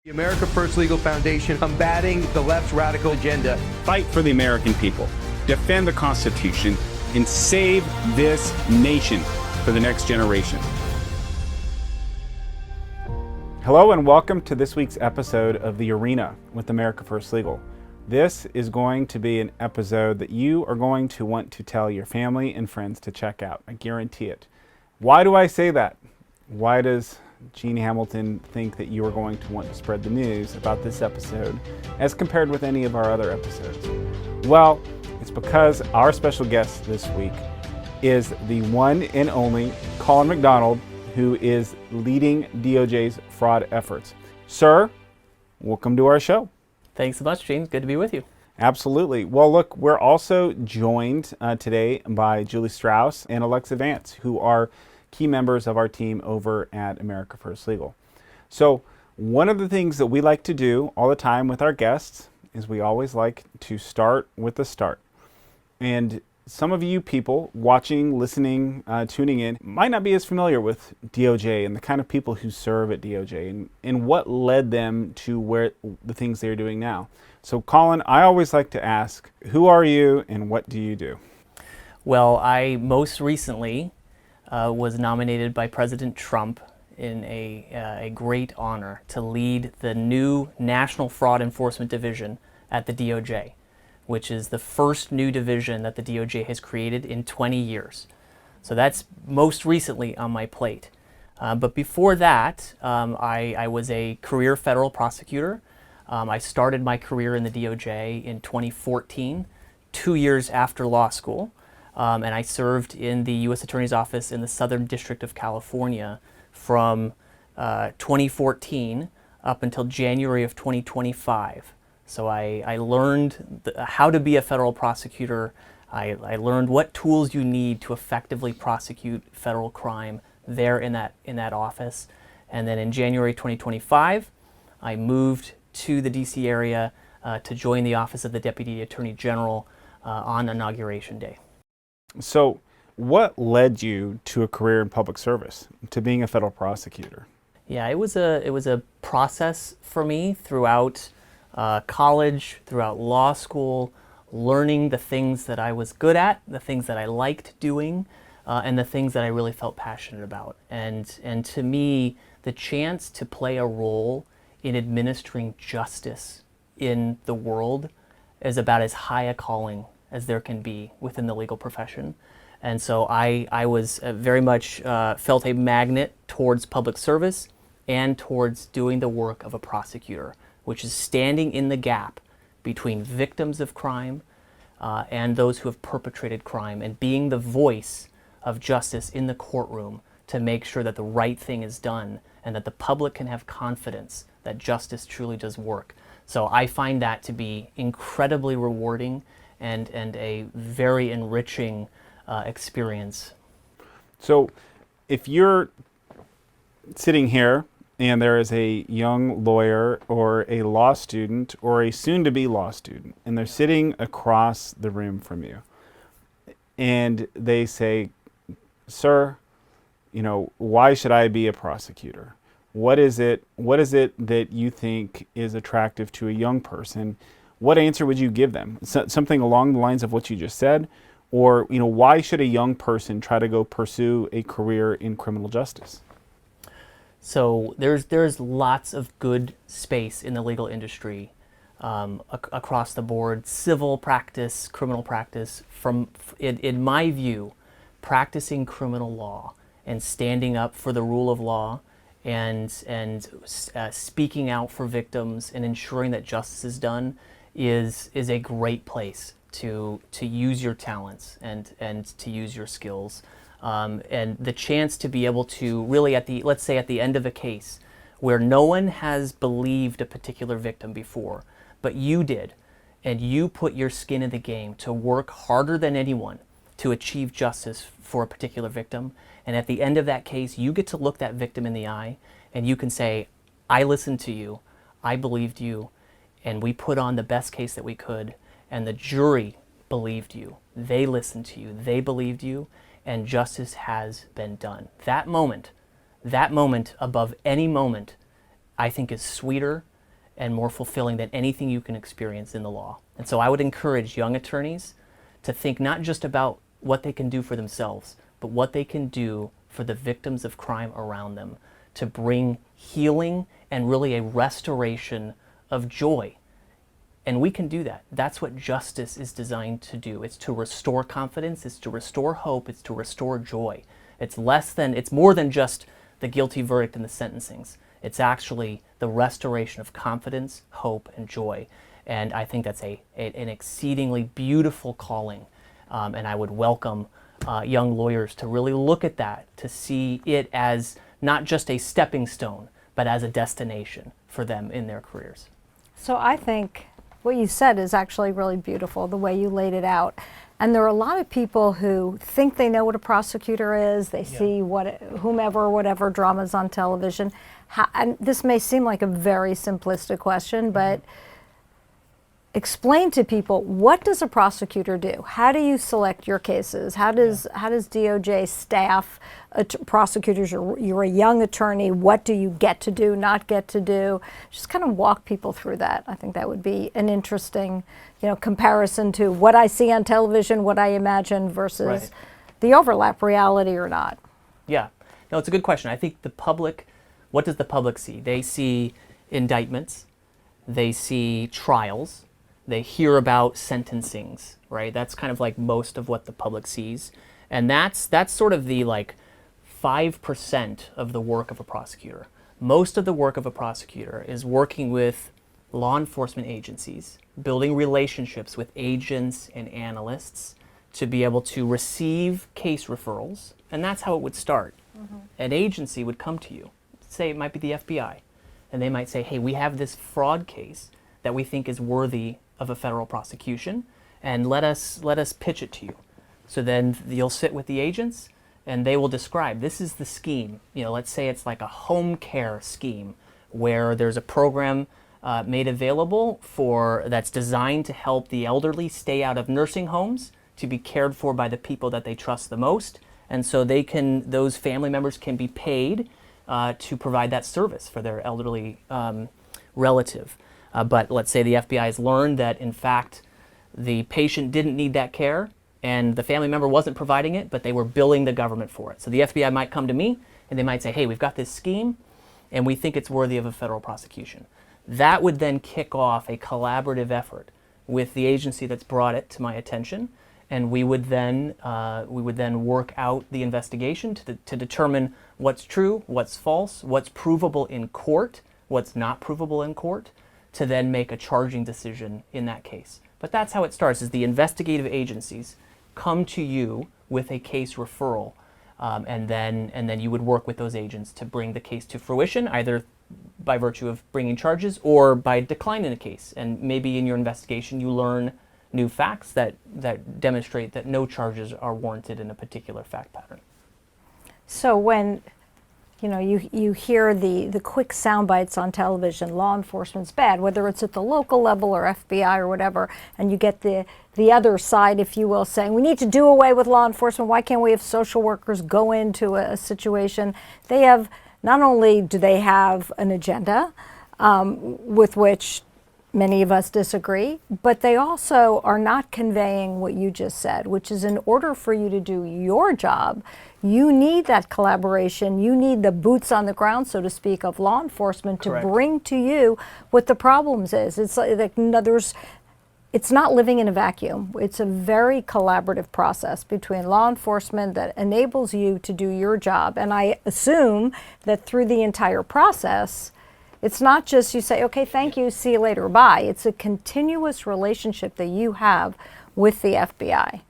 The America First Legal Foundation, combating the left's radical agenda. Fight for the American people, defend the Constitution, and save this nation for the next generation. Hello and welcome to this week's episode of The Arena with America First Legal. This is going to be an episode that you are going to want to tell your family and friends to check out. I guarantee it. Why do I say that? Why does Gene Hamilton think that you are going to want to spread the news about this episode as compared with any of our other episodes? Well, it's because our special guest this week is the one and only Colin McDonald, who is leading DOJ's fraud efforts. Sir, welcome to our show. Thanks so much, Gene. Good to be with you. Absolutely. Well, look, we're also joined today by Julie Strauss and Alexa Vance, who are key members of our team over at America First Legal. So one of the things that we like to do all the time with our guests is we always like to start with the start. And some of you people watching, listening, tuning in might not be as familiar with DOJ and the kind of people who serve at DOJ and what led them to where the things they're doing now. So Colin, I always like to ask, who are you and what do you do? Well, I most recently was nominated by President Trump in a great honor to lead the new National Fraud Enforcement Division at the DOJ, which is the first new division that the DOJ has created in 20 years. So that's most recently on my plate. But before that, I was a career federal prosecutor. I started my career in the DOJ in 2014, 2 years after law school. And I served in the U.S. Attorney's Office in the Southern District of California from 2014 up until January of 2025. So I learned how to be a federal prosecutor. I learned what tools you need to effectively prosecute federal crime there in that office. And then in January 2025, I moved to the D.C. area to join the Office of the Deputy Attorney General on Inauguration Day. So what led you to a career in public service, to being a federal prosecutor? Yeah, it was a process for me throughout college, throughout law school, learning the things that I was good at, the things that I liked doing, and the things that I really felt passionate about. And to me, the chance to play a role in administering justice in the world is about as high a calling as there can be within the legal profession. And so I was very much felt a magnet towards public service and towards doing the work of a prosecutor, which is standing in the gap between victims of crime and those who have perpetrated crime, and being the voice of justice in the courtroom to make sure that the right thing is done and that the public can have confidence that justice truly does work. So I find that to be incredibly rewarding and a very enriching experience. So if you're sitting here and there is a young lawyer or a law student or a soon-to-be law student, and they're sitting across the room from you, and they say, "Sir, why should I be a prosecutor? What is it that you think is attractive to a young person?" What answer would you give them? Something along the lines of what you just said? Or, why should a young person try to go pursue a career in criminal justice? So there's lots of good space in the legal industry across the board, civil practice, criminal practice. In my view, practicing criminal law and standing up for the rule of law and speaking out for victims and ensuring that justice is done is a great place to use your talents and to use your skills. And the chance to be able to really let's say at the end of a case where no one has believed a particular victim before, but you did, and you put your skin in the game to work harder than anyone to achieve justice for a particular victim. And at the end of that case, you get to look that victim in the eye and you can say, I listened to you, I believed you, and we put on the best case that we could, and the jury believed you. They listened to you, they believed you, and justice has been done. That moment above any moment, I think is sweeter and more fulfilling than anything you can experience in the law. And so I would encourage young attorneys to think not just about what they can do for themselves, but what they can do for the victims of crime around them, to bring healing and really a restoration of joy. And we can do that. That's what justice is designed to do. It's to restore confidence, it's to restore hope, it's to restore joy. It's more than just the guilty verdict and the sentencings. It's actually the restoration of confidence, hope, and joy. And I think that's an exceedingly beautiful calling. And I would welcome young lawyers to really look at that, to see it as not just a stepping stone, but as a destination for them in their careers. So I think what you said is actually really beautiful, the way you laid it out. And there are a lot of people who think they know what a prosecutor is. They see whatever dramas on television. And this may seem like a very simplistic question, but explain to people, what does a prosecutor do? How do you select your cases? How does DOJ staff prosecutors? You're a young attorney. What do you get to do, not get to do? Just kind of walk people through that. I think that would be an interesting, comparison to what I see on television, what I imagine versus the overlap, reality or not. Yeah, no, it's a good question. I think what does the public see? They see indictments, they see trials, they hear about sentencings, right? That's kind of like most of what the public sees. And that's sort of the 5% of the work of a prosecutor. Most of the work of a prosecutor is working with law enforcement agencies, building relationships with agents and analysts to be able to receive case referrals. And that's how it would start. An agency would come to you, say it might be the FBI, and they might say, hey, we have this fraud case that we think is worthy of a federal prosecution, and let us pitch it to you. So then you'll sit with the agents, and they will describe, this is the scheme. Let's say it's like a home care scheme where there's a program made available that's designed to help the elderly stay out of nursing homes to be cared for by the people that they trust the most. And so those family members can be paid to provide that service for their elderly relative. But let's say the FBI has learned that, in fact, the patient didn't need that care and the family member wasn't providing it, but they were billing the government for it. So the FBI might come to me and they might say, hey, we've got this scheme and we think it's worthy of a federal prosecution. That would then kick off a collaborative effort with the agency that's brought it to my attention, and we would then work out the investigation to determine what's true, what's false, what's provable in court, what's not provable in court, to then make a charging decision in that case. But that's how it starts, is the investigative agencies come to you with a case referral, and then you would work with those agents to bring the case to fruition, either by virtue of bringing charges or by declining a case. And maybe in your investigation you learn new facts that demonstrate that no charges are warranted in a particular fact pattern. So when you hear the quick sound bites on television, law enforcement's bad, whether it's at the local level or FBI or whatever, and you get the other side, if you will, saying we need to do away with law enforcement. Why can't we have social workers go into a situation? Not only do they have an agenda with which many of us disagree, but they also are not conveying what you just said, which is in order for you to do your job, you need that collaboration. You need the boots on the ground, so to speak, of law enforcement to bring to you what the problems is. It's like it's not living in a vacuum. It's a very collaborative process between law enforcement that enables you to do your job. And I assume that through the entire process, it's not just you say, okay, thank you, see you later, bye. It's a continuous relationship that you have with the FBI.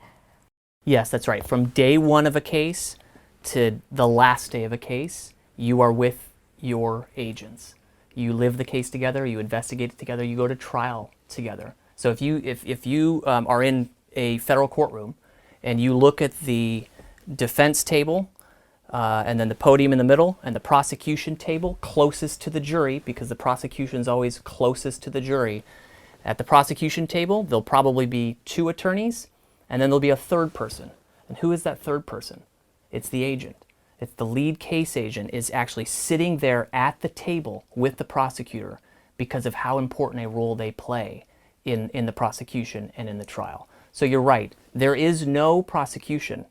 Yes, that's right. From day one of a case to the last day of a case, you are with your agents. You live the case together, you investigate it together, you go to trial together. So if you are in a federal courtroom and you look at the defense table and then the podium in the middle and the prosecution table closest to the jury, because the prosecution is always closest to the jury, at the prosecution table there'll probably be two attorneys and then there'll be a third person. And who is that third person? It's the agent. It's the lead case agent is actually sitting there at the table with the prosecutor, because of how important a role they play in the prosecution and in the trial. So you're right, there is no prosecution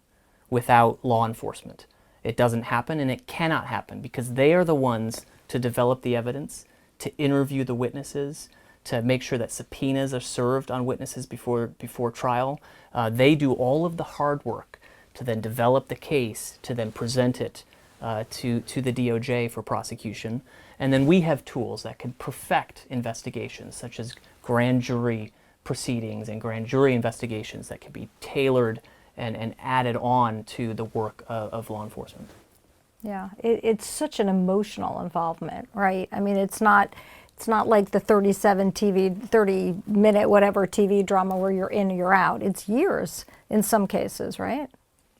without law enforcement. It doesn't happen, and it cannot happen, because they are the ones to develop the evidence, to interview the witnesses, to make sure that subpoenas are served on witnesses before trial. They do all of the hard work to then develop the case, to then present it to the DOJ for prosecution. And then we have tools that can perfect investigations, such as grand jury proceedings and grand jury investigations that can be tailored and added on to the work of law enforcement. Yeah, it's such an emotional involvement, right? I mean, it's not like the 30-minute whatever TV drama where you're in or you're out. It's years in some cases, right?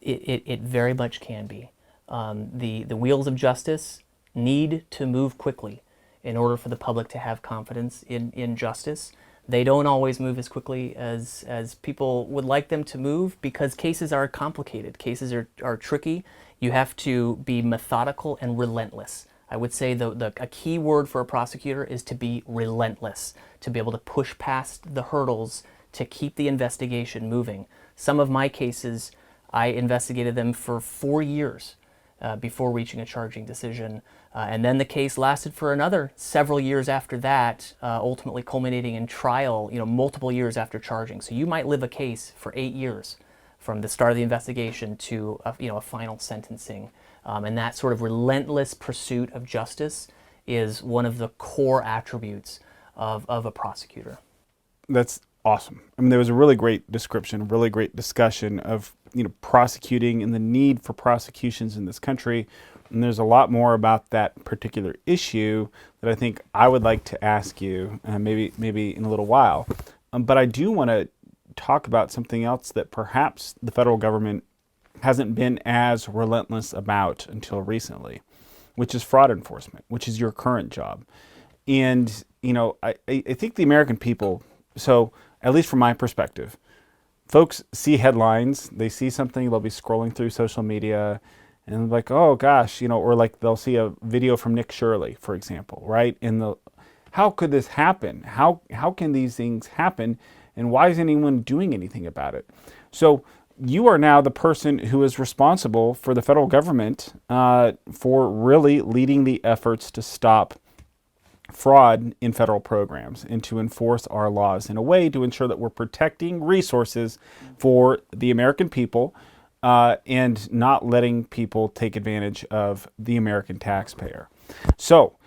It very much can be. The wheels of justice need to move quickly in order for the public to have confidence in justice. They don't always move as quickly as people would like them to move, because cases are complicated. Cases are tricky. You have to be methodical and relentless. I would say a key word for a prosecutor is to be relentless, to be able to push past the hurdles to keep the investigation moving. Some of my cases, I investigated them for 4 years before reaching a charging decision. And then the case lasted for another several years after that, ultimately culminating in trial, multiple years after charging. So you might live a case for 8 years from the start of the investigation to a final sentencing. And that sort of relentless pursuit of justice is one of the core attributes of a prosecutor. That's awesome. I mean, there was a really great description, really great discussion of prosecuting and the need for prosecutions in this country. And there's a lot more about that particular issue that I think I would like to ask you, maybe in a little while. But I do want to talk about something else that perhaps the federal government hasn't been as relentless about until recently, which is fraud enforcement, which is your current job. And, I think the American people, so at least from my perspective, folks see headlines, they see something, they'll be scrolling through social media, and like, oh gosh, or like they'll see a video from Nick Shirley, for example, right? And how could this happen? How can these things happen? And why isn't anyone doing anything about it? So you are now the person who is responsible for the federal government for really leading the efforts to stop fraud in federal programs and to enforce our laws in a way to ensure that we're protecting resources for the American people and not letting people take advantage of the American taxpayer. So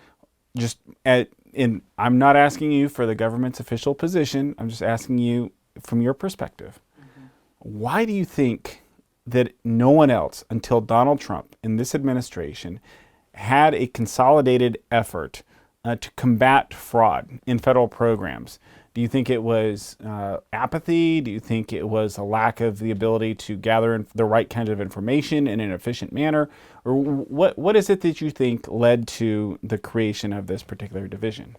I'm not asking you for the government's official position. I'm just asking you from your perspective. Why do you think that no one else until Donald Trump in this administration had a consolidated effort to combat fraud in federal programs? Do you think it was apathy? Do you think it was a lack of the ability to gather the right kind of information in an efficient manner? Or what is it that you think led to the creation of this particular division?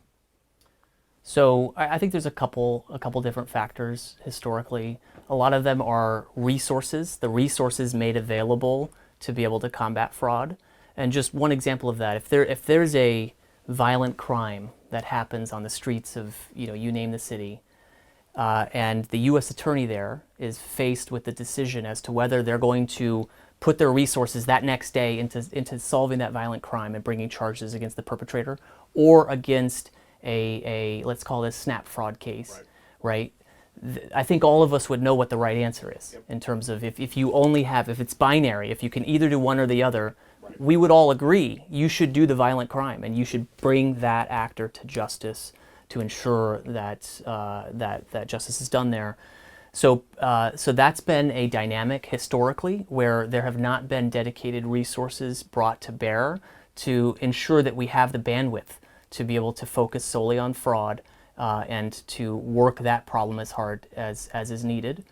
So I think there's a couple different factors historically. A lot of them are resources, the resources made available to be able to combat fraud. And just one example of that, if there's a violent crime that happens on the streets of, you name the city, and the U.S. attorney there is faced with the decision as to whether they're going to put their resources that next day into solving that violent crime and bringing charges against the perpetrator or against a let's call this snap fraud case, right? I think all of us would know what the right answer is in terms of if it's binary, if you can either do one or the other, we would all agree you should do the violent crime and you should bring that actor to justice to ensure that that justice is done there. So that's been a dynamic historically where there have not been dedicated resources brought to bear to ensure that we have the bandwidth to be able to focus solely on fraud and to work that problem as hard as is needed.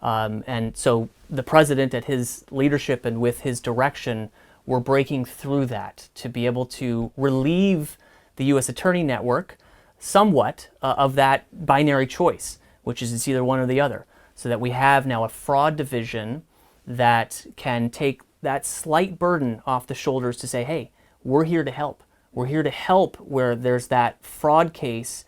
And so the president, at his leadership and with his direction, we're breaking through that to be able to relieve the U.S. Attorney Network somewhat of that binary choice, which is it's either one or the other, so that we have now a fraud division that can take that slight burden off the shoulders to say, hey, we're here to help. We're here to help where there's that fraud case.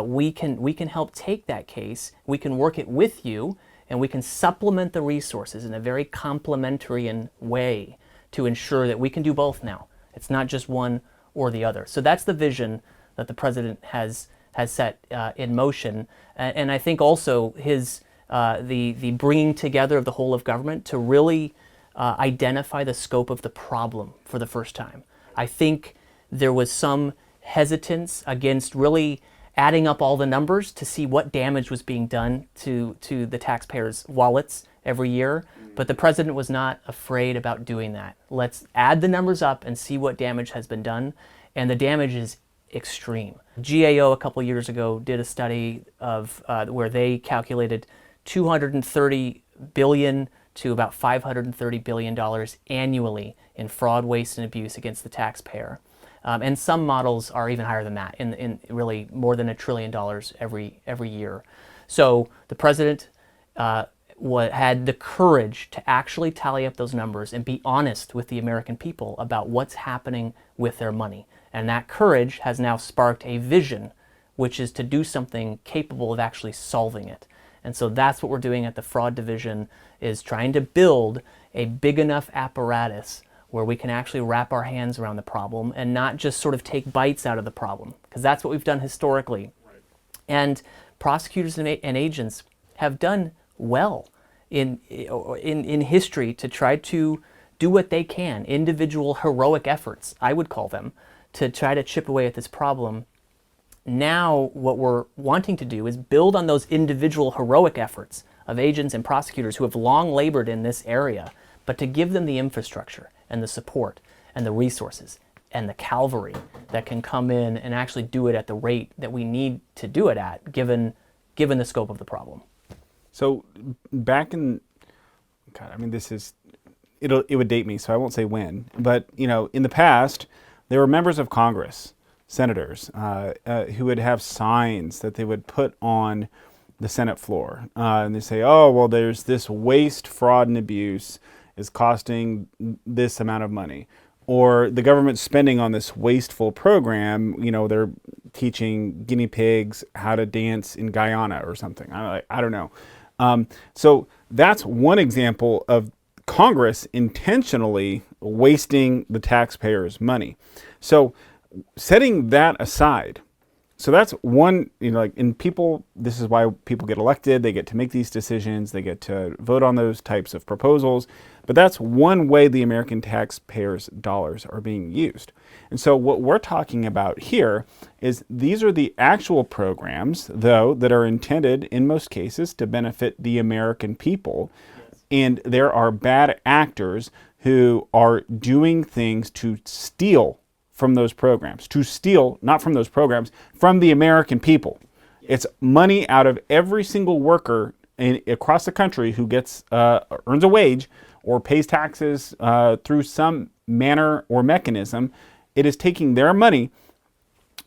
We can help take that case. We can work it with you, and we can supplement the resources in a very complementary way to ensure that we can do both now. It's not just one or the other. So that's the vision that the president has set in motion, and I think also his the bringing together of the whole of government to really identify the scope of the problem for the first time. I think there was some hesitance against really adding up all the numbers to see what damage was being done to the taxpayers' wallets every year, but the president was not afraid about doing that. Let's add the numbers up and see what damage has been done, and the damage is extreme. GAO a couple years ago did a study of where they calculated $230 billion to about $530 billion annually in fraud, waste, and abuse against the taxpayer. And some models are even higher than that, in really more than $1 trillion every year. So the president had the courage to actually tally up those numbers and be honest with the American people about what's happening with their money. And that courage has now sparked a vision, which is to do something capable of actually solving it. And so that's what we're doing at the Fraud Division, is trying to build a big enough apparatus where we can actually wrap our hands around the problem and not just sort of take bites out of the problem, because that's what we've done historically. Right. And prosecutors and agents have done well in history to try to do what they can, individual heroic efforts, I would call them, to try to chip away at this problem. Now what we're wanting to do is build on those individual heroic efforts of agents and prosecutors who have long labored in this area, but to give them the infrastructure and the support and the resources and the cavalry that can come in and actually do it at the rate that we need to do it at, given the scope of the problem. So back in, God, I mean, it would date me, so I won't say when, but in the past, there were members of Congress, senators, who would have signs that they would put on the Senate floor, and they say, "Oh, well, there's this waste, fraud, and abuse is costing this amount of money," or the government's spending on this wasteful program. They're teaching guinea pigs how to dance in Guyana or something. I don't know. So that's one example of Congress intentionally wasting the taxpayers' money. So setting that aside, so that's one, and people, this is why people get elected. They get to make these decisions. They get to vote on those types of proposals. But that's one way the American taxpayers' dollars are being used. And so what we're talking about here is these are the actual programs, though, that are intended in most cases to benefit the American people. Yes. And there are bad actors who are doing things to steal from those programs, not from those programs, from the American people. It's money out of every single worker across the country who gets earns a wage or pays taxes through some manner or mechanism. It is taking their money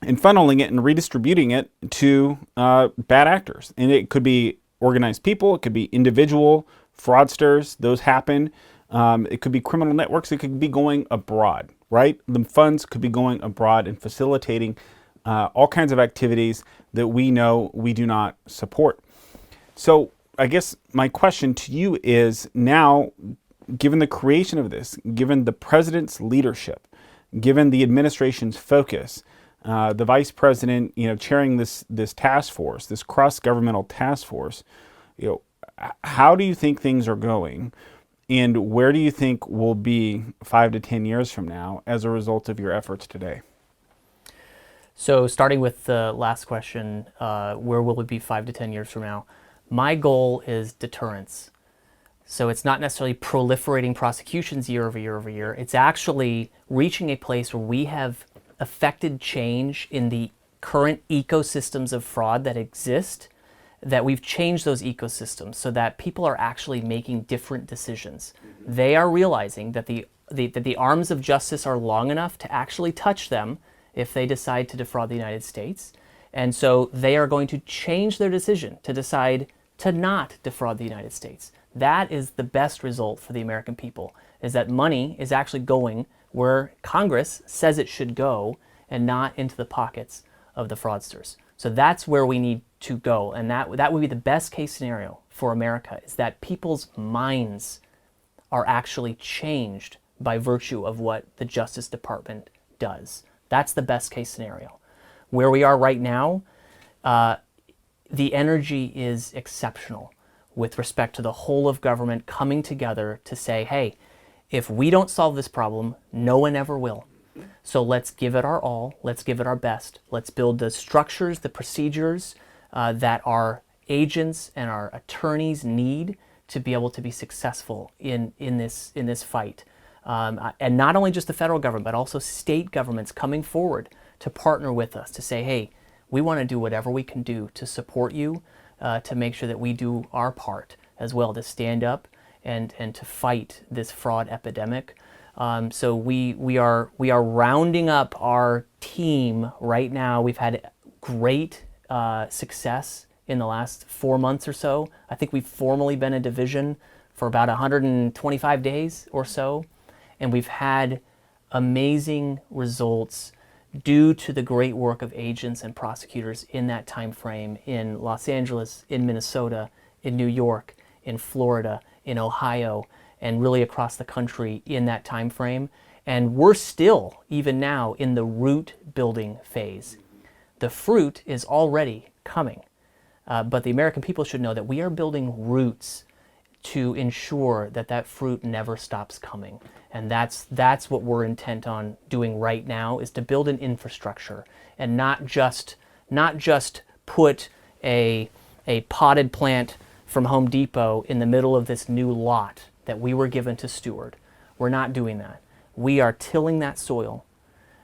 and funneling it and redistributing it to bad actors. And it could be organized people, it could be individual fraudsters, those happen. It could be criminal networks, it could be going abroad, right? The funds could be going abroad and facilitating all kinds of activities that we know we do not support. So I guess my question to you is now, given the creation of this, given the president's leadership, given the administration's focus, the vice president, chairing this task force, this cross-governmental task force, how do you think things are going? And where do you think we'll be 5 to 10 years from now as a result of your efforts today? So starting with the last question, where will it be 5 to 10 years from now? My goal is deterrence. So it's not necessarily proliferating prosecutions year over year over year. It's actually reaching a place where we have affected change in the current ecosystems of fraud that exist, that we've changed those ecosystems so that people are actually making different decisions. They are realizing that the arms of justice are long enough to actually touch them if they decide to defraud the United States. And so they are going to change their decision to decide to not defraud the United States. That is the best result for the American people, is that money is actually going where Congress says it should go, and not into the pockets of the fraudsters. So that's where we need to go, and that would be the best case scenario for America, is that people's minds are actually changed by virtue of what the Justice Department does. That's the best case scenario. Where we are right now, the energy is exceptional with respect to the whole of government coming together to say, hey, if we don't solve this problem, no one ever will. So let's give it our all, let's give it our best. Let's build the structures, the procedures that our agents and our attorneys need to be able to be successful in this fight. And not only just the federal government, but also state governments coming forward to partner with us to say, hey, we want to do whatever we can do to support you, to make sure that we do our part as well, to stand up and to fight this fraud epidemic. So we are rounding up our team right now. We've had great success in the last 4 months or so. I think we've formally been a division for about 125 days or so, and we've had amazing results due to the great work of agents and prosecutors in that time frame in Los Angeles, in Minnesota, in New York, in Florida, in Ohio, and really across the country in that time frame. And we're still, even now, in the root building phase. The fruit is already coming, but the American people should know that we are building roots to ensure that that fruit never stops coming. And that's what we're intent on doing right now, is to build an infrastructure and not just put a potted plant from Home Depot in the middle of this new lot that we were given to steward. We're not doing that. We are tilling that soil.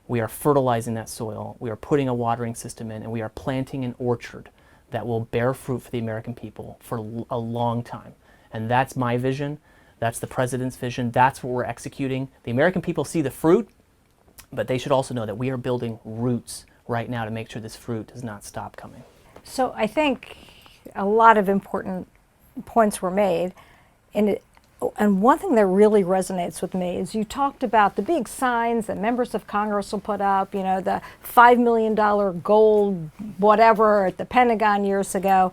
We are fertilizing that soil. We are putting a watering system in, and we are planting an orchard that will bear fruit for the American people for a long time. And that's my vision. That's the president's vision. That's what we're executing. The American people see the fruit, but they should also know that we are building roots right now to make sure this fruit does not stop coming. So I think a lot of important points were made, and one thing that really resonates with me is you talked about the big signs that members of Congress will put up, you know, the $5 million gold whatever at the Pentagon years ago,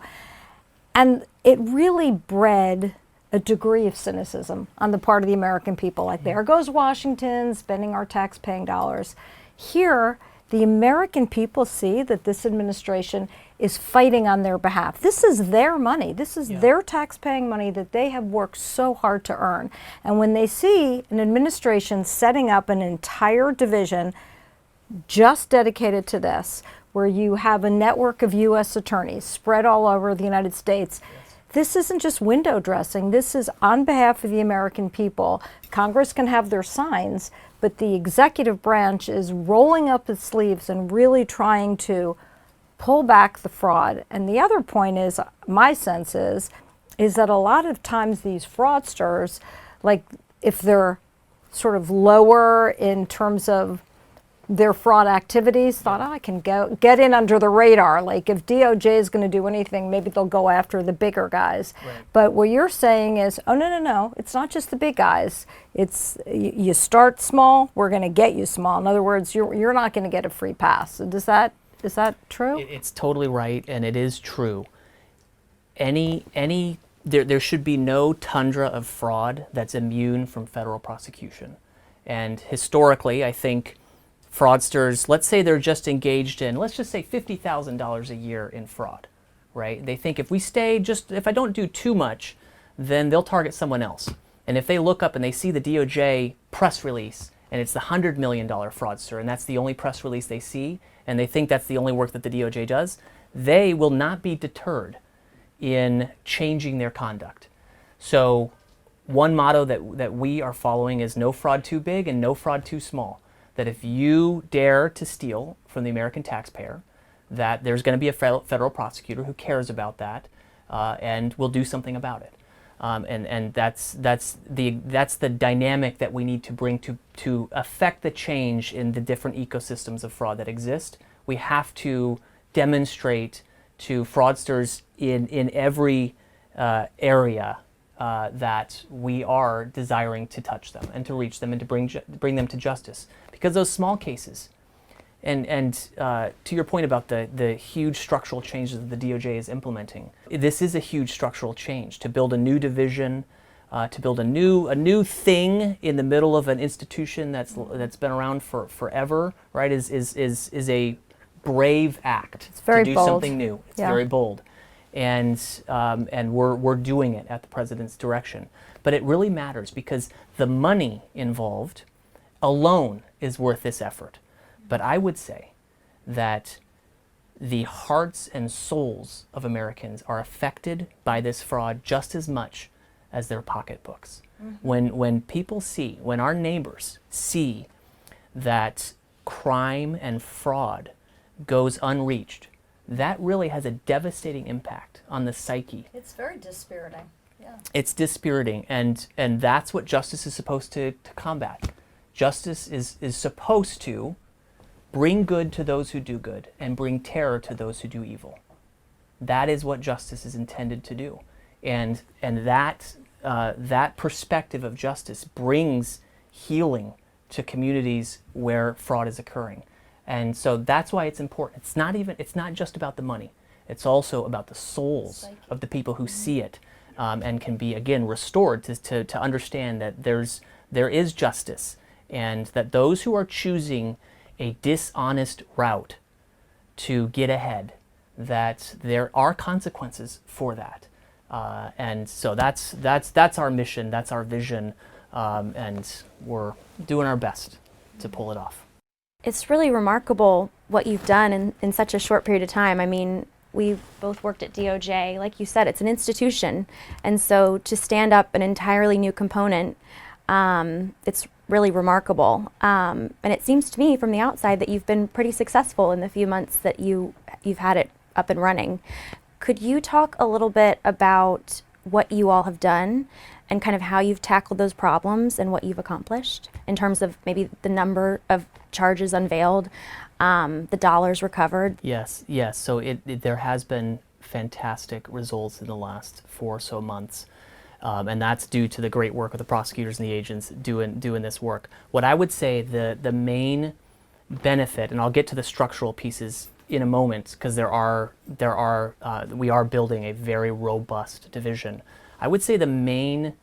and it really bred a degree of cynicism on the part of the American people. Like, there goes Washington spending our tax-paying dollars. Here, the American people see that this administration is fighting on their behalf. This is their money. This is their tax-paying money that they have worked so hard to earn. And when they see an administration setting up an entire division just dedicated to this, where you have a network of U.S. attorneys spread all over the United States, this isn't just window dressing. This is on behalf of the American people. Congress can have their signs, but the executive branch is rolling up its sleeves and really trying to pull back the fraud. And the other point is, my sense is that a lot of times these fraudsters, like if they're sort of lower in terms of their fraud activities, thought, I can get in under the radar. Like, if DOJ is going to do anything, maybe they'll go after the bigger guys. Right. But what you're saying is, oh, no, it's not just the big guys. It's you start small, we're going to get you small. In other words, you're not going to get a free pass. Is that true? It's totally right, and it is true. There should be no tundra of fraud that's immune from federal prosecution. And historically, I think fraudsters, let's say they're just engaged in, let's just say $50,000 a year in fraud, right? They think if I don't do too much, then they'll target someone else. And if they look up and they see the DOJ press release, and it's the $100 million fraudster, and that's the only press release they see, and they think that's the only work that the DOJ does, they will not be deterred in changing their conduct. So one motto that we are following is no fraud too big and no fraud too small. That if you dare to steal from the American taxpayer, that there's going to be a federal prosecutor who cares about that and will do something about it. And that's the dynamic that we need to bring to affect the change in the different ecosystems of fraud that exist. We have to demonstrate to fraudsters in every area that we are desiring to touch them and to reach them and to bring them to justice. Because those small cases, And to your point about the huge structural changes that the DOJ is implementing, this is a huge structural change to build a new division, to build a new thing in the middle of an institution that's been around for forever, right? Is a brave act. It's very to do bold. something new. It's Yeah. very bold, and we're doing it at the president's direction. But it really matters because the money involved alone is worth this effort. But I would say that the hearts and souls of Americans are affected by this fraud just as much as their pocketbooks. When people see, when our neighbors see that crime and fraud goes unreached, that really has a devastating impact on the psyche. It's very dispiriting. Yeah. It's dispiriting, and that's what justice is supposed to combat. Justice is supposed to bring good to those who do good and bring terror to those who do evil. That is what justice is intended to do. And that perspective of justice brings healing to communities where fraud is occurring. And so that's why it's important. It's not just about the money. It's also about the souls of the people who see it, and can be, again, restored to understand that there is justice, and that those who are choosing a dishonest route to get ahead, that there are consequences for that. And so that's our mission, that's our vision, and we're doing our best to pull it off. It's really remarkable what you've done in such a short period of time. I mean, we both worked at DOJ. Like you said, it's an institution. And so to stand up an entirely new component, it's really remarkable. And it seems to me from the outside that you've been pretty successful in the few months that you've had it up and running. Could you talk a little bit about what you all have done and kind of how you've tackled those problems and what you've accomplished in terms of maybe the number of charges unveiled, the dollars recovered? Yes. So there has been fantastic results in the last 4 or so months. And that's due to the great work of the prosecutors and the agents doing this work. What I would say the main benefit, and I'll get to the structural pieces in a moment, because we are building a very robust division. I would say the main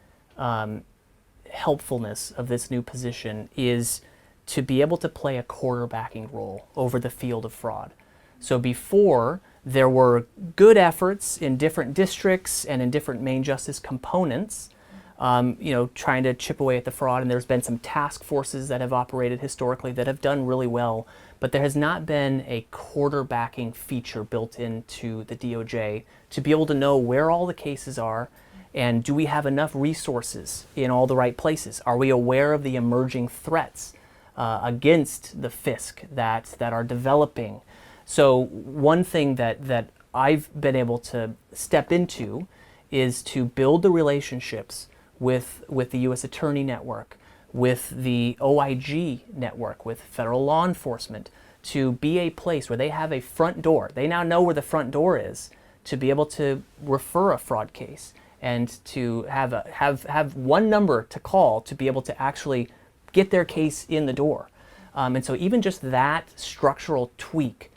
helpfulness of this new position is to be able to play a quarterbacking role over the field of fraud. So before, there were good efforts in different districts and in different main justice components, trying to chip away at the fraud, and there's been some task forces that have operated historically that have done really well, but there has not been a quarterbacking feature built into the DOJ to be able to know where all the cases are, and do we have enough resources in all the right places? Are we aware of the emerging threats against the fisc that are developing? So one thing that I've been able to step into is to build the relationships with the U.S. Attorney Network, with the OIG network, with federal law enforcement, to be a place where they have a front door. They now know where the front door is to be able to refer a fraud case and to have one number to call to be able to actually get their case in the door. And so even just that structural tweak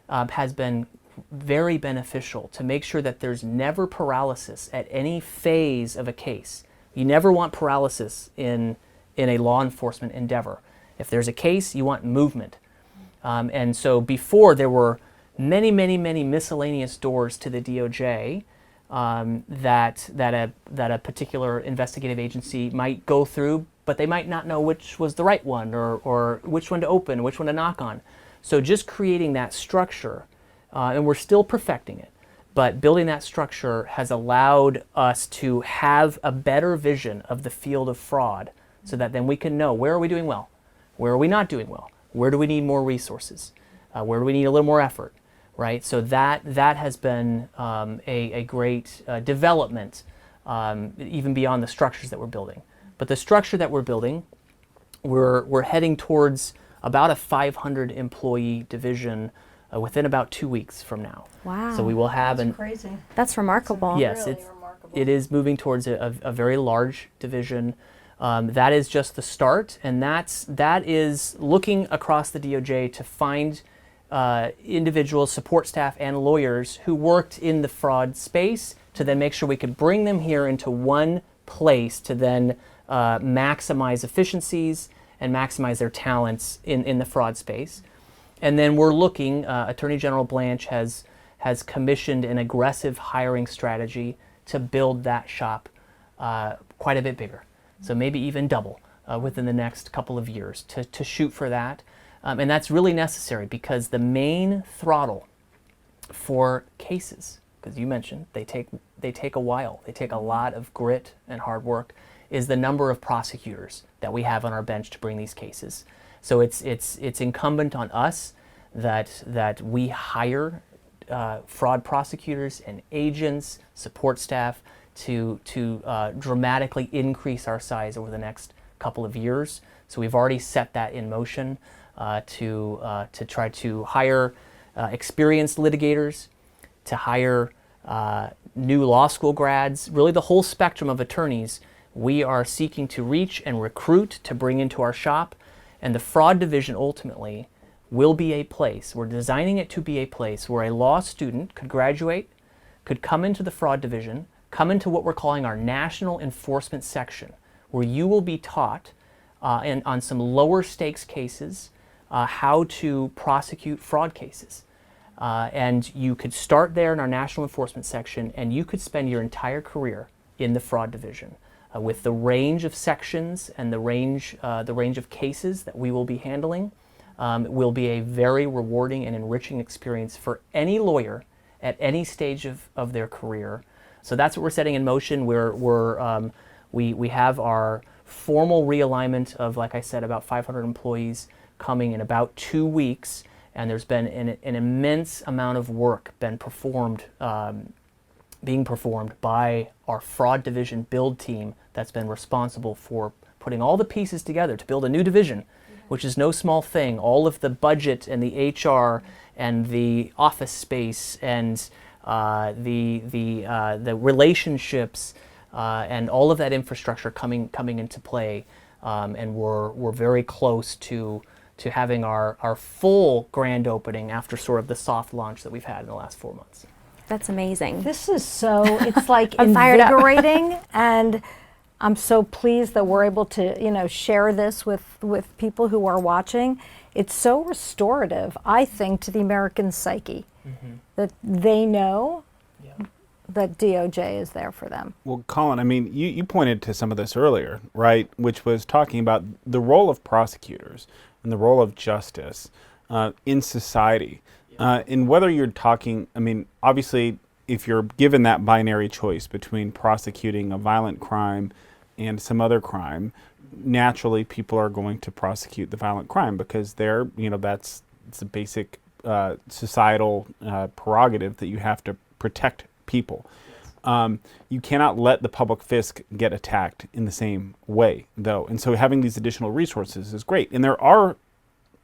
has been very beneficial to make sure that there's never paralysis at any phase of a case. You never want paralysis in a law enforcement endeavor. If there's a case, you want movement. And so before, there were many miscellaneous doors to the DOJ that a particular investigative agency might go through, but they might not know which was the right one, or which one to open, which one to knock on. So just creating that structure, and we're still perfecting it, but building that structure has allowed us to have a better vision of the field of fraud, so that then we can know, where are we doing well? Where are we not doing well? Where do we need more resources? Where do we need a little more effort? Right? So that has been a great development, even beyond the structures that we're building. But the structure that we're building, we're heading towards about a 500 employee division within about 2 weeks from now. Wow. So we will have That's crazy. That's remarkable. Yes, Really remarkable. it is moving towards a very large division. That is just the start, and that is looking across the DOJ to find individuals, support staff, and lawyers who worked in the fraud space to then make sure we could bring them here into one place to then maximize efficiencies and maximize their talents in the fraud space. And then we're looking, Attorney General Blanche has commissioned an aggressive hiring strategy to build that shop quite a bit bigger. So maybe even double within the next couple of years to shoot for that. And that's really necessary because the main throttle for cases, because you mentioned they take a while, they take a lot of grit and hard work, is the number of prosecutors that we have on our bench to bring these cases. So it's incumbent on us that we hire fraud prosecutors and agents, support staff to dramatically increase our size over the next couple of years. So we've already set that in motion to try to hire experienced litigators, to hire new law school grads, really the whole spectrum of attorneys we are seeking to reach and recruit to bring into our shop. And the fraud division ultimately will be a place, we're designing it to be a place where a law student could graduate, could come into the fraud division, come into what we're calling our national enforcement section, where you will be taught on some lower stakes cases how to prosecute fraud cases. And you could start there in our national enforcement section, and you could spend your entire career in the fraud division with the range of sections and the range of cases that we will be handling. It will be a very rewarding and enriching experience for any lawyer at any stage of their career. So that's what we're setting in motion. We have our formal realignment of, like I said, about 500 employees coming in about 2 weeks, and there's been an immense amount of work being performed by our fraud division build team that's been responsible for putting all the pieces together to build a new division, which is no small thing. All of the budget and the HR and the office space and the relationships and all of that infrastructure coming into play, and we're very close to having our full grand opening after sort of the soft launch that we've had in the last 4 months. That's amazing. This is it's like I'm fired up. invigorating, and I'm so pleased that we're able to, share this with people who are watching. It's so restorative, I think, to the American psyche, that they know that DOJ is there for them. Well, Colin, I mean, you pointed to some of this earlier, right? Which was talking about the role of prosecutors and the role of justice in society. And whether you're talking, I mean, obviously, if you're given that binary choice between prosecuting a violent crime and some other crime, naturally people are going to prosecute the violent crime because it's a basic societal prerogative that you have to protect people. You cannot let the public fisc get attacked in the same way, though. And so having these additional resources is great. And there are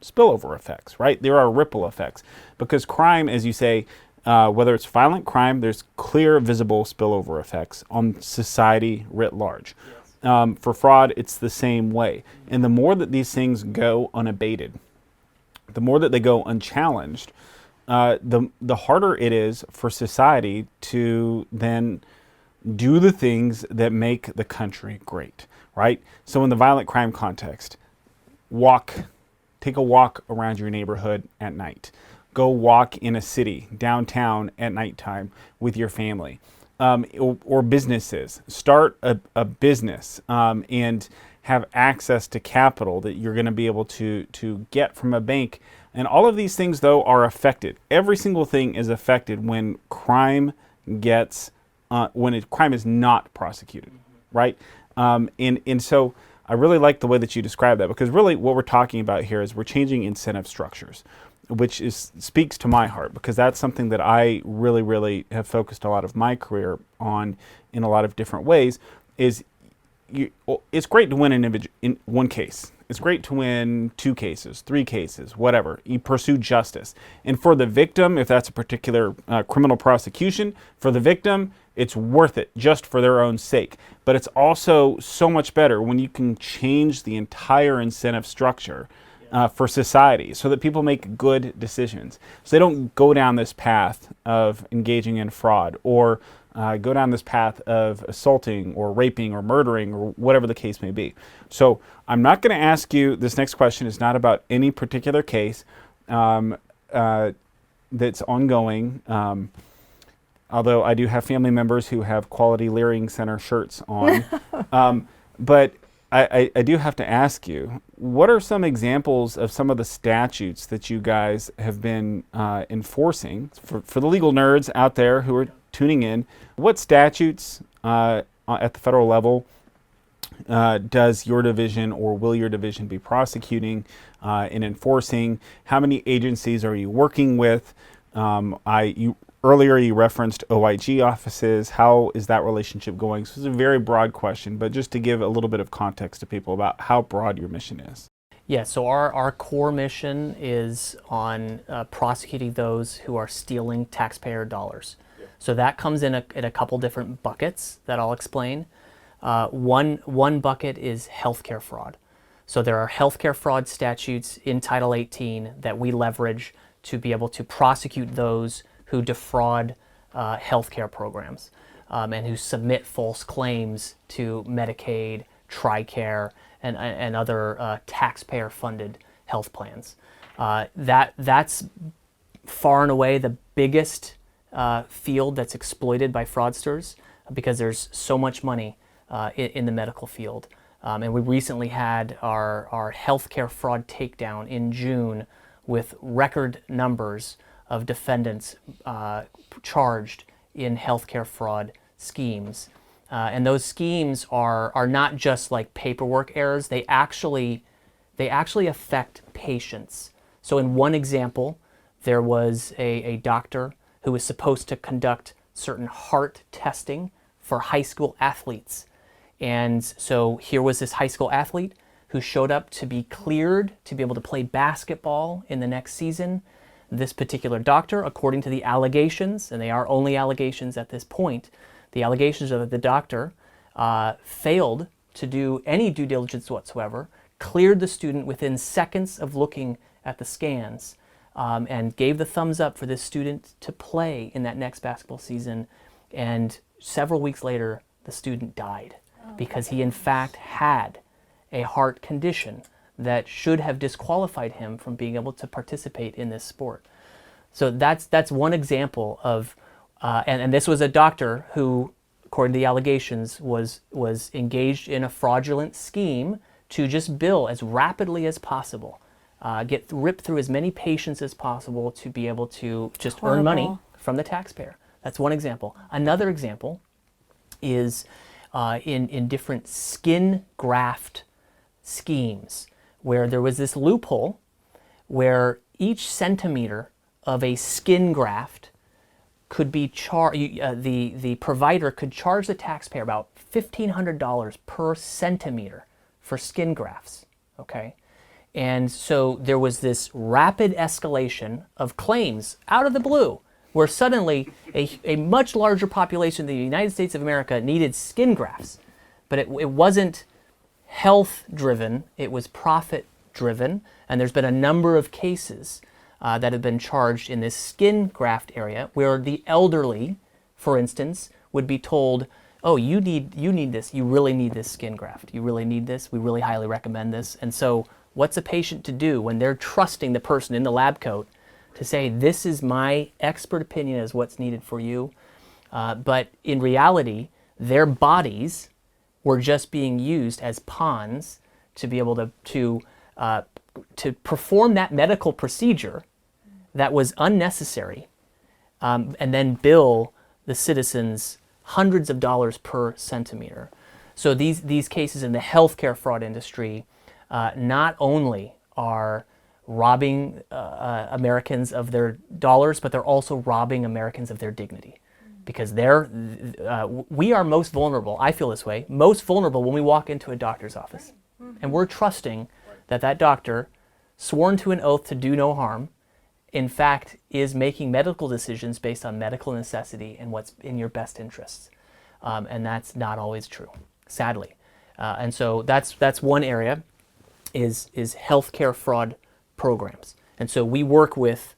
spillover effects, right? There are ripple effects because crime, as you say, whether it's violent crime, there's clear, visible spillover effects on society writ large. For fraud, it's the same way. And the more that these things go unabated, the more that they go unchallenged, the harder it is for society to then do the things that make the country great, right? So in the violent crime context, take a walk around your neighborhood at night. Go walk in a city, downtown at nighttime with your family. Or businesses. Start a business and have access to capital that you're going to be able to get from a bank. And all of these things, though, are affected. Every single thing is affected when crime crime is not prosecuted, right? And so I really like the way that you describe that, because really what we're talking about here is we're changing incentive structures, which speaks to my heart, because that's something that I really, really have focused a lot of my career on in a lot of different ways. It's great to win in one case. It's great to win 2 cases, 3 cases, whatever. You pursue justice. And for the victim, if that's a particular criminal prosecution, for the victim, it's worth it just for their own sake. But it's also so much better when you can change the entire incentive structure for society so that people make good decisions. So they don't go down this path of engaging in fraud or go down this path of assaulting or raping or murdering or whatever the case may be. So I'm not going to ask you, this next question is not about any particular case that's ongoing, although I do have family members who have Quality Leering Center shirts on. But I do have to ask you, what are some examples of some of the statutes that you guys have been enforcing for the legal nerds out there who are tuning in? What statutes at the federal level does your division or will your division be prosecuting and enforcing? How many agencies are you working with? Earlier you referenced OIG offices. How is that relationship going? So it's a very broad question, but just to give a little bit of context to people about how broad your mission is. Yeah, so our core mission is on prosecuting those who are stealing taxpayer dollars. So that comes in a couple different buckets that I'll explain. One bucket is healthcare fraud. So there are healthcare fraud statutes in Title 18 that we leverage to be able to prosecute those who defraud healthcare programs and who submit false claims to Medicaid, TRICARE, and other taxpayer-funded health plans. That's far and away the biggest field that's exploited by fraudsters because there's so much money in the medical field. And we recently had our healthcare fraud takedown in June with record numbers of defendants charged in healthcare fraud schemes. And those schemes are not just like paperwork errors, they actually affect patients. So in one example, there was a doctor who was supposed to conduct certain heart testing for high school athletes. And so here was this high school athlete who showed up to be cleared to be able to play basketball in the next season. This particular doctor, according to the allegations, and they are only allegations at this point, the allegations are that the doctor failed to do any due diligence whatsoever, cleared the student within seconds of looking at the scans, and gave the thumbs up for this student to play in that next basketball season. And several weeks later, the student died because he in fact had a heart condition that should have disqualified him from being able to participate in this sport. So that's one example of, and this was a doctor who, according to the allegations, was engaged in a fraudulent scheme to just bill as rapidly as possible, get ripped through as many patients as possible to be able to just earn money from the taxpayer. That's one example. Another example is in different skin graft schemes, where there was this loophole where each centimeter of a skin graft could be the provider could charge the taxpayer about $1,500 per centimeter for skin grafts, okay? And so there was this rapid escalation of claims out of the blue, where suddenly a much larger population in the United States of America needed skin grafts. But it wasn't health-driven, it was profit-driven, and there's been a number of cases that have been charged in this skin graft area where the elderly, for instance, would be told, oh, you need this, you really need this skin graft, you really need this, we really highly recommend this. And so what's a patient to do when they're trusting the person in the lab coat to say, this is my expert opinion as what's needed for you? But in reality, their bodies were just being used as pawns to be able to perform that medical procedure that was unnecessary, and then bill the citizens hundreds of dollars per centimeter. So these cases in the healthcare fraud industry not only are robbing Americans of their dollars, but they're also robbing Americans of their dignity. Because we are most vulnerable, I feel this way, most vulnerable when we walk into a doctor's office. And we're trusting that doctor, sworn to an oath to do no harm, in fact, is making medical decisions based on medical necessity and what's in your best interests. And that's not always true, sadly. And so that's one area, is healthcare fraud programs. And so we work with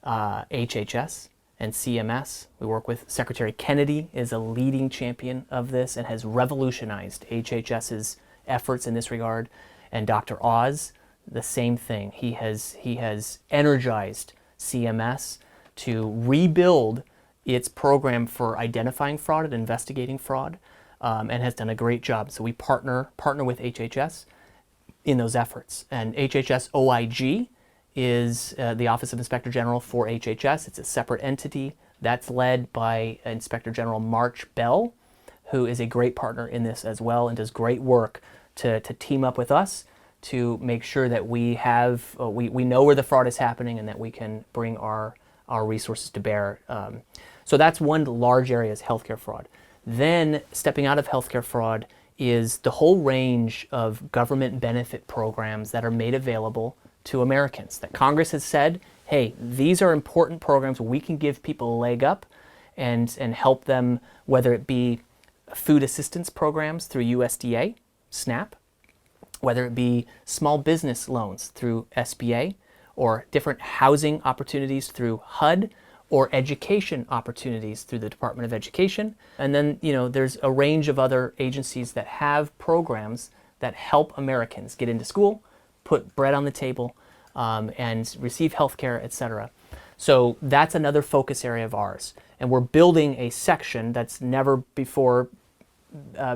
HHS and CMS. We work with Secretary Kennedy, is a leading champion of this and has revolutionized HHS's efforts in this regard. And Dr. Oz, the same thing. He has energized CMS to rebuild its program for identifying fraud and investigating fraud, and has done a great job. So we partner with HHS in those efforts. And HHS OIG is the Office of Inspector General for HHS. It's a separate entity that's led by Inspector General March Bell, who is a great partner in this as well and does great work to team up with us to make sure that we have we know where the fraud is happening and that we can bring our resources to bear. So that's one large area, is healthcare fraud. Then stepping out of healthcare fraud is the whole range of government benefit programs that are made available to Americans, that Congress has said, hey, these are important programs we can give people a leg up and help them, whether it be food assistance programs through USDA, SNAP, whether it be small business loans through SBA, or different housing opportunities through HUD, or education opportunities through the Department of Education. And then, there's a range of other agencies that have programs that help Americans get into school, put bread on the table, and receive health care, etc. So that's another focus area of ours. And we're building a section that's never before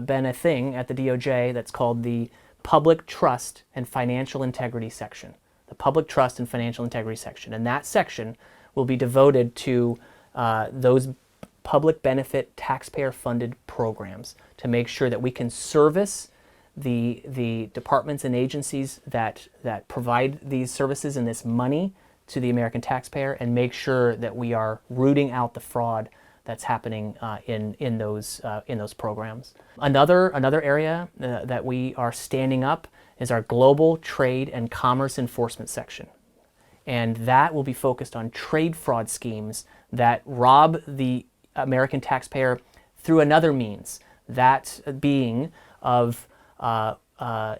been a thing at the DOJ that's called the Public Trust and Financial Integrity section. The Public Trust and Financial Integrity section. And that section will be devoted to those public benefit, taxpayer-funded programs to make sure that we can service the departments and agencies that provide these services and this money to the American taxpayer, and make sure that we are rooting out the fraud that's happening in those programs. Another area that we are standing up is our Global Trade and Commerce Enforcement section. And that will be focused on trade fraud schemes that rob the American taxpayer through another means, that being of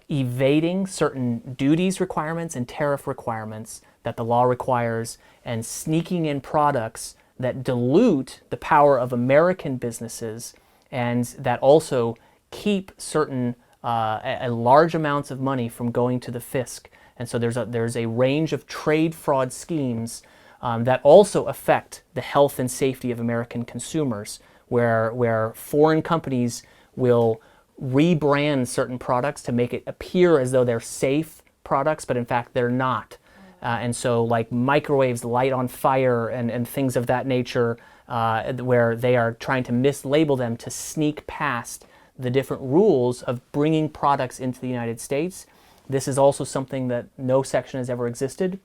evading certain duties requirements and tariff requirements that the law requires, and sneaking in products that dilute the power of American businesses and that also keep certain large amounts of money from going to the fisc. And so there's a range of trade fraud schemes that also affect the health and safety of American consumers, where foreign companies will rebrand certain products to make it appear as though they're safe products, but in fact they're not. And so like microwaves light on fire and things of that nature, where they are trying to mislabel them to sneak past the different rules of bringing products into the United States. This is also something that no section has ever existed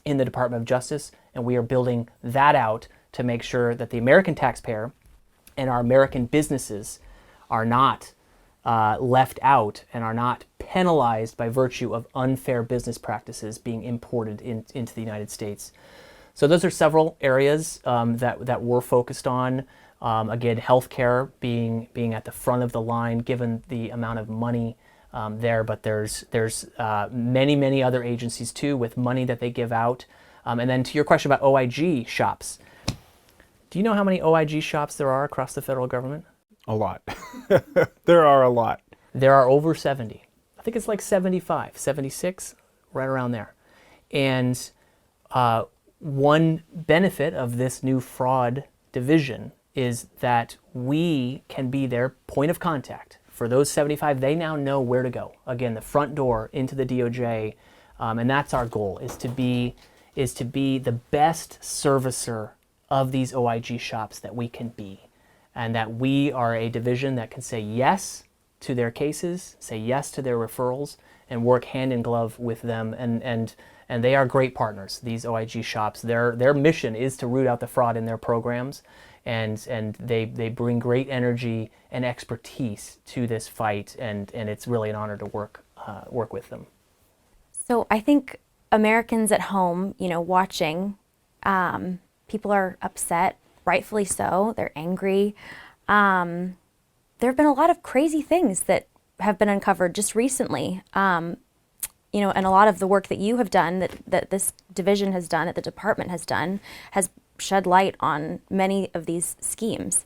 in the Department of Justice, and we are building that out to make sure that the American taxpayer and our American businesses are not left out and are not penalized by virtue of unfair business practices being imported into the United States. So those are several areas that we're focused on. Again, healthcare being at the front of the line given the amount of money there, but there's many other agencies too with money that they give out. And then to your question about OIG shops, do you know how many OIG shops there are across the federal government? A lot. There are a lot. There are over 70. I think it's like 75, 76, right around there. And one benefit of this new fraud division is that we can be their point of contact. For those 75, they now know where to go. Again, the front door into the DOJ, and that's our goal, is to be the best servicer of these OIG shops that we can be. And that we are a division that can say yes to their cases, say yes to their referrals, and work hand in glove with them. And they are great partners, these OIG shops. Their mission is to root out the fraud in their programs, and they bring great energy and expertise to this fight, and it's really an honor to work with them. So I think Americans at home, watching, people are upset, rightfully so. They're angry. There have been a lot of crazy things that have been uncovered just recently. And a lot of the work that you have done, that this division has done, that the department has done, has shed light on many of these schemes.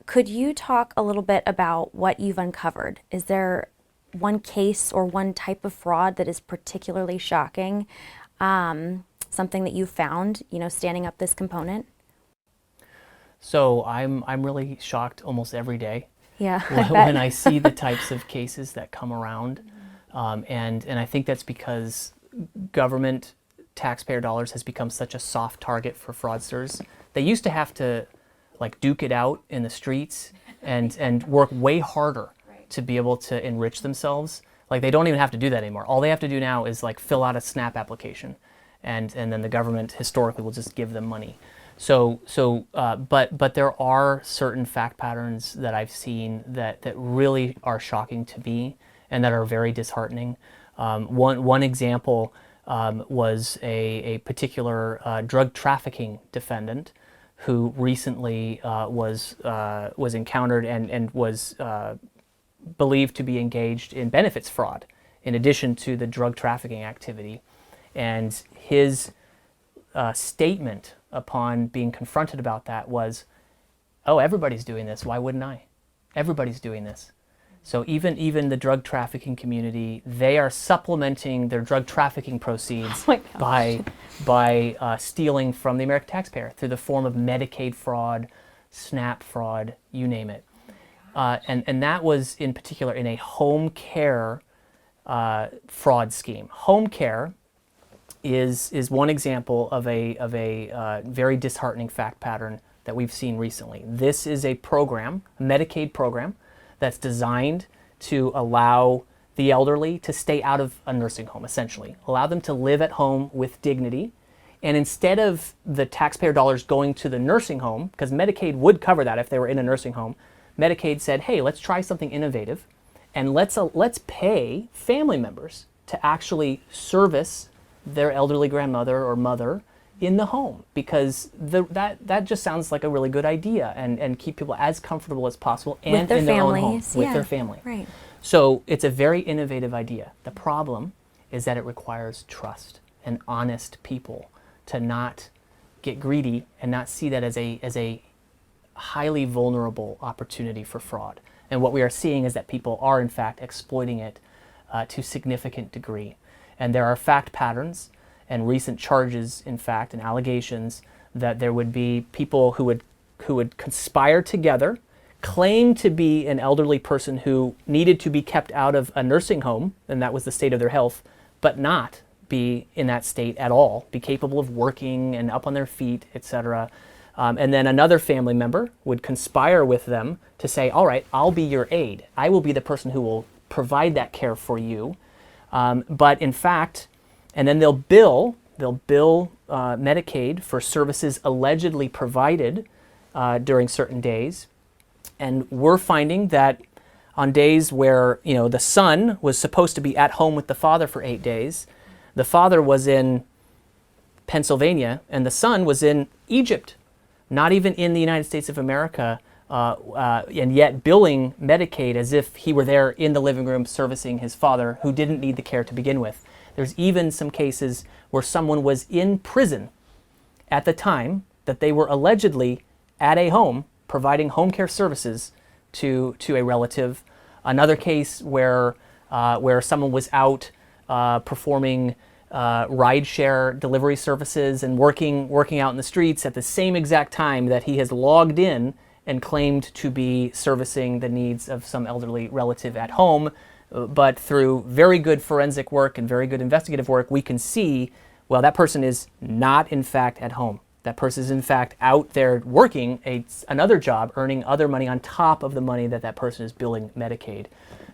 Could you talk a little bit about what you've uncovered? Is there one case or one type of fraud that is particularly shocking? Something that you found, standing up this component? So I'm really shocked almost every day. Yeah, when I see the types of cases that come around, and I think that's because government taxpayer dollars has become such a soft target for fraudsters. They used to have to duke it out in the streets and work way harder to be able to enrich themselves. They don't even have to do that anymore. All they have to do now is fill out a SNAP application, and then the government historically will just give them money. But there are certain fact patterns that I've seen that really are shocking to me and that are very disheartening. One example was a particular drug trafficking defendant who recently was encountered and was believed to be engaged in benefits fraud in addition to the drug trafficking activity. And his statement upon being confronted about that was, "Oh, everybody's doing this. Why wouldn't I? Everybody's doing this." So even the drug trafficking community, they are supplementing their drug trafficking proceeds by stealing from the American taxpayer through the form of Medicaid fraud, SNAP fraud, you name it. And that was in particular in a home care fraud scheme. Home care is one example of a very disheartening fact pattern that we've seen recently. This is a program, a Medicaid program, that's designed to allow the elderly to stay out of a nursing home, essentially. Allow them to live at home with dignity. And instead of the taxpayer dollars going to the nursing home, because Medicaid would cover that if they were in a nursing home, Medicaid said, hey, let's try something innovative, and let's pay family members to actually service their elderly grandmother or mother in the home, because that just sounds like a really good idea, and keep people as comfortable as possible and in their own home with their family. Right. So it's a very innovative idea. The problem is that it requires trust and honest people to not get greedy and not see that as a highly vulnerable opportunity for fraud. And what we are seeing is that people are in fact exploiting it to significant degree. And there are fact patterns and recent charges, in fact, and allegations that there would be people who would conspire together, claim to be an elderly person who needed to be kept out of a nursing home, and that was the state of their health, but not be in that state at all, be capable of working and up on their feet, etc. And then another family member would conspire with them to say, all right, I'll be your aide. I will be the person who will provide that care for you. But in fact, and then they'll bill Medicaid for services allegedly provided during certain days. And we're finding that on days where the son was supposed to be at home with the father for 8 days, the father was in Pennsylvania and the son was in Egypt, not even in the United States of America, and yet billing Medicaid as if he were there in the living room servicing his father, who didn't need the care to begin with. There's even some cases where someone was in prison at the time that they were allegedly at a home providing home care services to a relative. Another case where someone was out performing rideshare delivery services and working out in the streets at the same exact time that he has logged in and claimed to be servicing the needs of some elderly relative at home. But through very good forensic work and very good investigative work, we can see, well, that person is not in fact at home. That person is in fact out there working another job, earning other money on top of the money that person is billing Medicaid.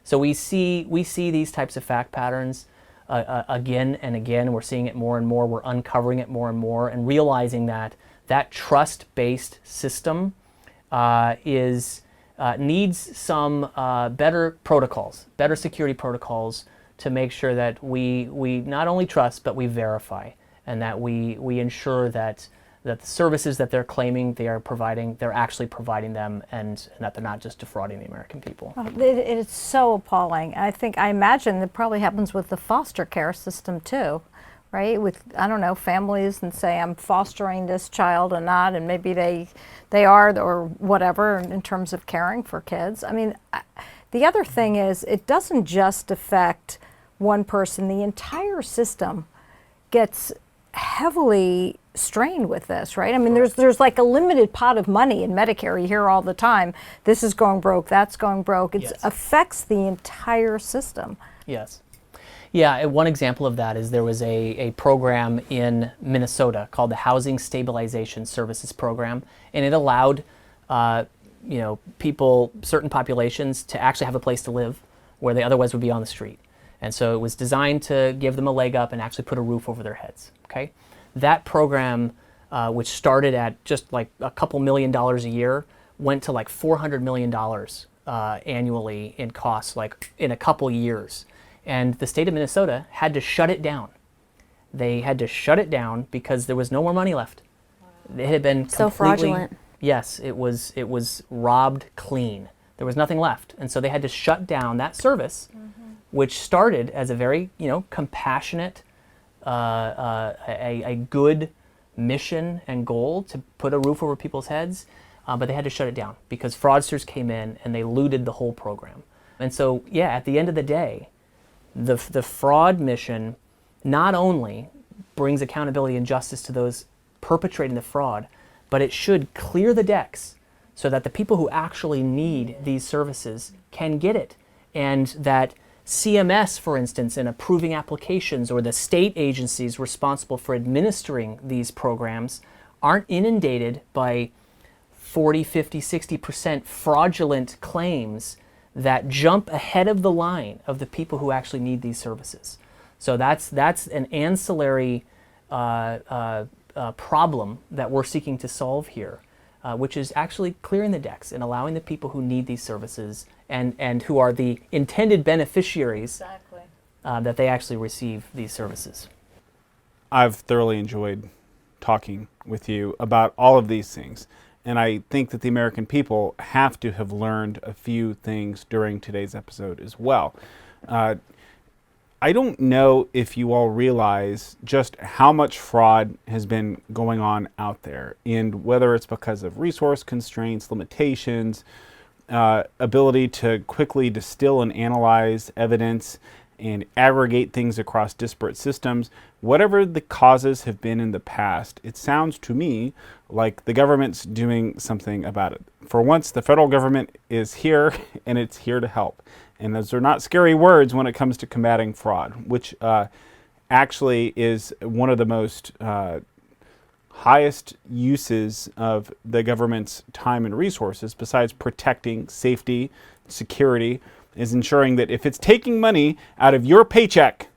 So we see these types of fact patterns again and again. We're seeing it more and more. We're uncovering it more and more, and realizing that trust-based system needs some better protocols, better security protocols to make sure that we not only trust, but we verify, and that we ensure that the services that they're claiming they are providing, they're actually providing them, and that they're not just defrauding the American people. It's so appalling. I imagine it probably happens with the foster care system too, right? With, I don't know, families and say, I'm fostering this child or not, and maybe they are or whatever in terms of caring for kids. I mean, the other thing is it doesn't just affect one person. The entire system gets heavily strained with this, right? I mean, there's like a limited pot of money in Medicare. You hear all the time, this is going broke, that's going broke. It affects the entire system. Yes. Yeah, one example of that is there was a program in Minnesota called the Housing Stabilization Services Program, and it allowed people, certain populations, to actually have a place to live where they otherwise would be on the street. And so it was designed to give them a leg up and actually put a roof over their heads. Okay, that program, which started at just like a couple $1 million a year, went to like $400 million annually in costs, like in a couple years. And the state of Minnesota had to shut it down. They had to shut it down because there was no more money left. It had been so fraudulent. Yes, it was robbed clean. There was nothing left, and so they had to shut down that service, which started as a very compassionate, a good mission and goal to put a roof over people's heads, but they had to shut it down because fraudsters came in and they looted the whole program. And so, yeah, at the end of the day, the fraud mission not only brings accountability and justice to those perpetrating the fraud, but it should clear the decks so that the people who actually need these services can get it, and that CMS, for instance, in approving applications, or the state agencies responsible for administering these programs, aren't inundated by 40, 50, 60% fraudulent claims that jump ahead of the line of the people who actually need these services. So that's an ancillary problem that we're seeking to solve here, which is actually clearing the decks and allowing the people who need these services and who are the intended beneficiaries that they actually receive these services. I've thoroughly enjoyed talking with you about all of these things. And I think that the American people have to have learned a few things during today's episode as well. I don't know if you all realize just how much fraud has been going on out there, and whether it's because of resource constraints, limitations, ability to quickly distill and analyze evidence and aggregate things across disparate systems. Whatever the causes have been in the past, it sounds to me like the government's doing something about it. For once, the federal government is here, and it's here to help. And those are not scary words when it comes to combating fraud, which actually is one of the most highest uses of the government's time and resources, besides protecting safety, security, is ensuring that if it's taking money out of your paycheck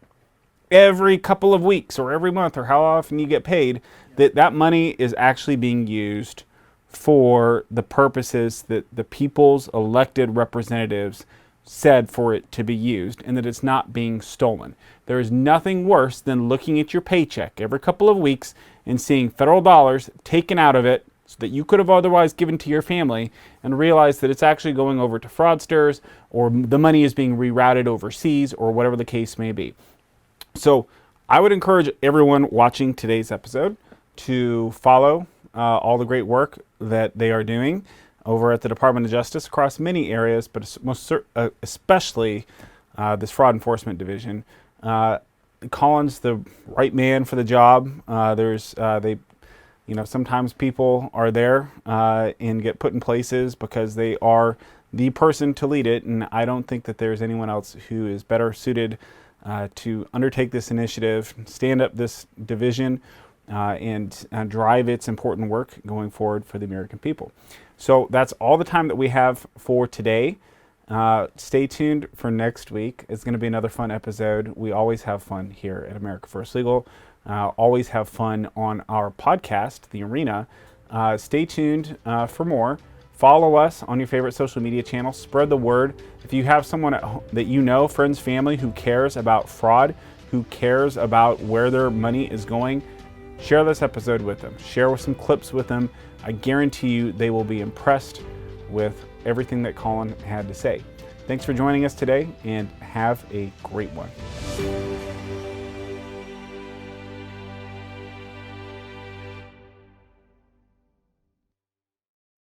every couple of weeks or every month or how often you get paid, that money is actually being used for the purposes that the people's elected representatives said for it to be used, and that it's not being stolen. There is nothing worse than looking at your paycheck every couple of weeks and seeing federal dollars taken out of it so that you could have otherwise given to your family, and realize that it's actually going over to fraudsters, or the money is being rerouted overseas, or whatever the case may be. So I would encourage everyone watching today's episode to follow all the great work that they are doing over at the Department of Justice across many areas, but especially this Fraud Enforcement Division. Colin's the right man for the job. Sometimes people are there and get put in places because they are the person to lead it, and I don't think that there's anyone else who is better suited to undertake this initiative, stand up this division, and drive its important work going forward for the American people. So that's all the time that we have for today. Stay tuned for next week. It's going to be another fun episode. We always have fun here at America First Legal. Always have fun on our podcast, The Arena. Stay tuned for more. Follow us on your favorite social media channel. Spread the word. If you have someone at home that you know, friends, family, who cares about fraud, who cares about where their money is going, share this episode with them. Share with some clips with them. I guarantee you they will be impressed with everything that Colin had to say. Thanks for joining us today, and have a great one.